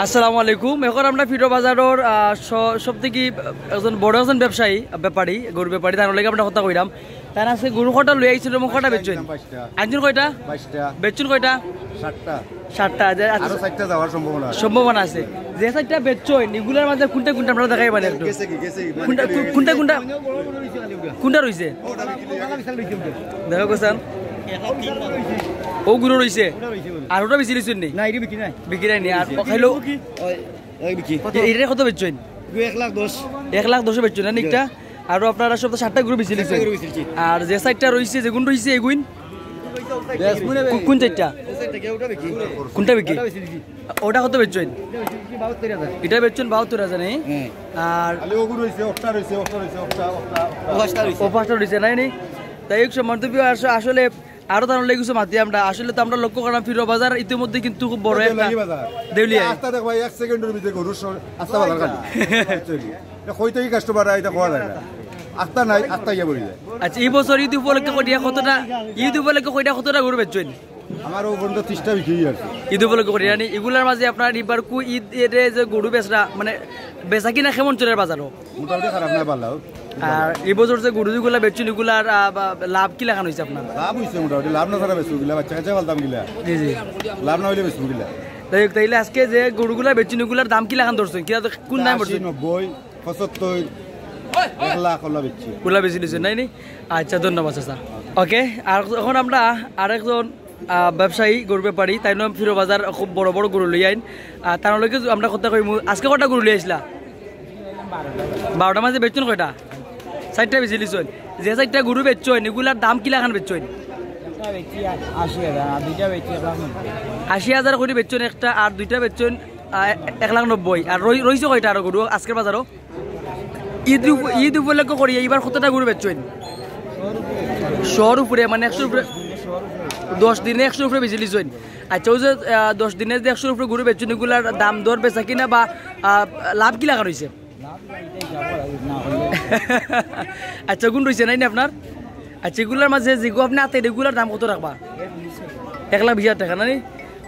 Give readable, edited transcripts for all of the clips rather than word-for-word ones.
আসসালামু আলাইকুম। এখন আমরা ফিরো বাজারের সব থেকে একজন বড় একজন ব্যবসায়ী ব্যাপারী গরু ব্যাপারী তার লাগে আমরা কথা কইলাম। তার আছে গরু কটা লই আইছিল এবং কটা বেচছেন? একজন কয়টা? 22টা। বেচছেন কয়টা? 7টা। 7টা। আরো 4টা যাওয়ার সম্ভাবনা আছে। যে 4টা বেচছেন এগুলোর মধ্যে কোনটা কোনটা আমরা দেখাই মানে একটু কোনটা কোনটা কোনটা কোনটা রইছে দেখো কোসান ও গুরু রইছে আর ওটা বেশি লিছেন নি? না এটা বিক্রি নাই, বিক্রি নাই। আর খাইলো ওই বিক্রি এটা কত বেচছেন? 1,10,000। 1,10,000 বেচছেন না নিকটা? আর আপনারা সব 7টা গুরু বেশি লিছেন। আর যে 4টা রইছে যেগুন রইছে এগুন কোন 4টা? কোনটা বিক্রি? ওটা কত বেচছেন? এটা বেচছেন 72,000 নেই? আর ও গুরু রইছে ওটা রইছে ওটা রইছে ওটা পাঁচটা রইছে নাই নি? তাই এক সময় আসলে আরো তার লেগেছে মাতি আমরা আসলে তো আমরা লক্ষ্য করলাম ফিরো বাজার ইতিমধ্যে কিন্তু খুব বড় একটা দেউলিয়া আস্তা দেখ ভাই 1 সেকেন্ডের ভিতরে গরু আস্তা বাজার খালি এটা কই থেকে কাস্টমার আইতা কোয়া যায় না আস্তা নাই আস্তা ইয়া বলি যায়। আচ্ছা এই বছর ঈদ উপলক্ষে কইয়া কতটা ঈদ উপলক্ষে কইটা কতটা গরু বেচছেন? আমার ও পর্যন্ত 30টা বিক্রি আছে ঈদ উপলক্ষে করি জানি। এগুলার মাঝে আপনার এবার কু ঈদ এর যে গরু বেচরা মানে বেচা কিনা কেমন চলে বাজারও? মোটামুটি খারাপ না ভালো। আর এই বছর যে গরুগুলা বেচছেন এগুলার লাভ কি লাগানো হয়েছে আপনার? লাভ হয়েছে মোটামুটি, লাভ না ছাড়া বেচবো গিলা বাচ্চা কাছে পালতাম গিলা। জি জি লাভ না হইলে বেচবো গিলা। তাইলে আজকে যে গরুগুলা বেচছেন এগুলার দাম কি লাগান ধরছেন? কি কোন দাম পড়ছে? 90, 75, 1 লাখ ওলা বেচছি ওলা বেশি দিচ্ছেন নাই নি? আচ্ছা ধন্যবাদ চাচা। ওকে আর এখন আমরা আরেকজন ব্যবসায়ী গরু ব্যাপারী তাই নাম ফিরো বাজার খুব বড় বড় গরু লই আইন তার লগে আমরা কথা কই। আজকে কটা গরু লই আইসলা? 12টা মাঝে বেচছেন কয়টা? 4টা বেশি লিছেন। যে 4টা গরু বেচছেন এগুলার দাম কি লাগান বেচছেন? 80,000 করে বেচছেন একটা, আর 2টা বেচছেন 1,90,000। আর রইছে কয়টা আরো গরু আজকের বাজারও? ঈদ উপলক্ষে করি এইবার কতটা গরু বেচছেন? 100 উপরে মানে 100 উপরে 10 দিনে 100 উপরে বেশি লিছেন। আচ্ছা ওই যে 10 দিনে যে 100 উপরে গরু বেচছেন এগুলার দাম দর বেচা কিনা বা লাভ কি লাগানো হয়েছে? আচ্ছা গুণ রয়েছে নাই না আপনার? আচ্ছা এগুলার মাঝে যেগুলো আপনি আতে এগুলার দাম কত রাখবা? 1,20,000 টাকা না নি?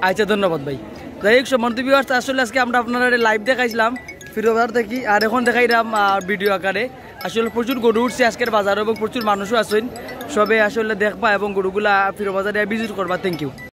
আচ্ছা ধন্যবাদ ভাই। যাই হোক সম্মানিত ভিউয়ার্স আসলে আজকে আমরা আপনারা লাইভ দেখাইছিলাম ফিরো বাজার থেকে, আর এখন দেখাইলাম ভিডিও আকারে। আসলে প্রচুর গরু উঠছে আজকের বাজার এবং প্রচুর মানুষও আছেন, সবে আসলে দেখবা এবং গরুগুলা ফিরো বাজারে ভিজিট করবা। Thank you.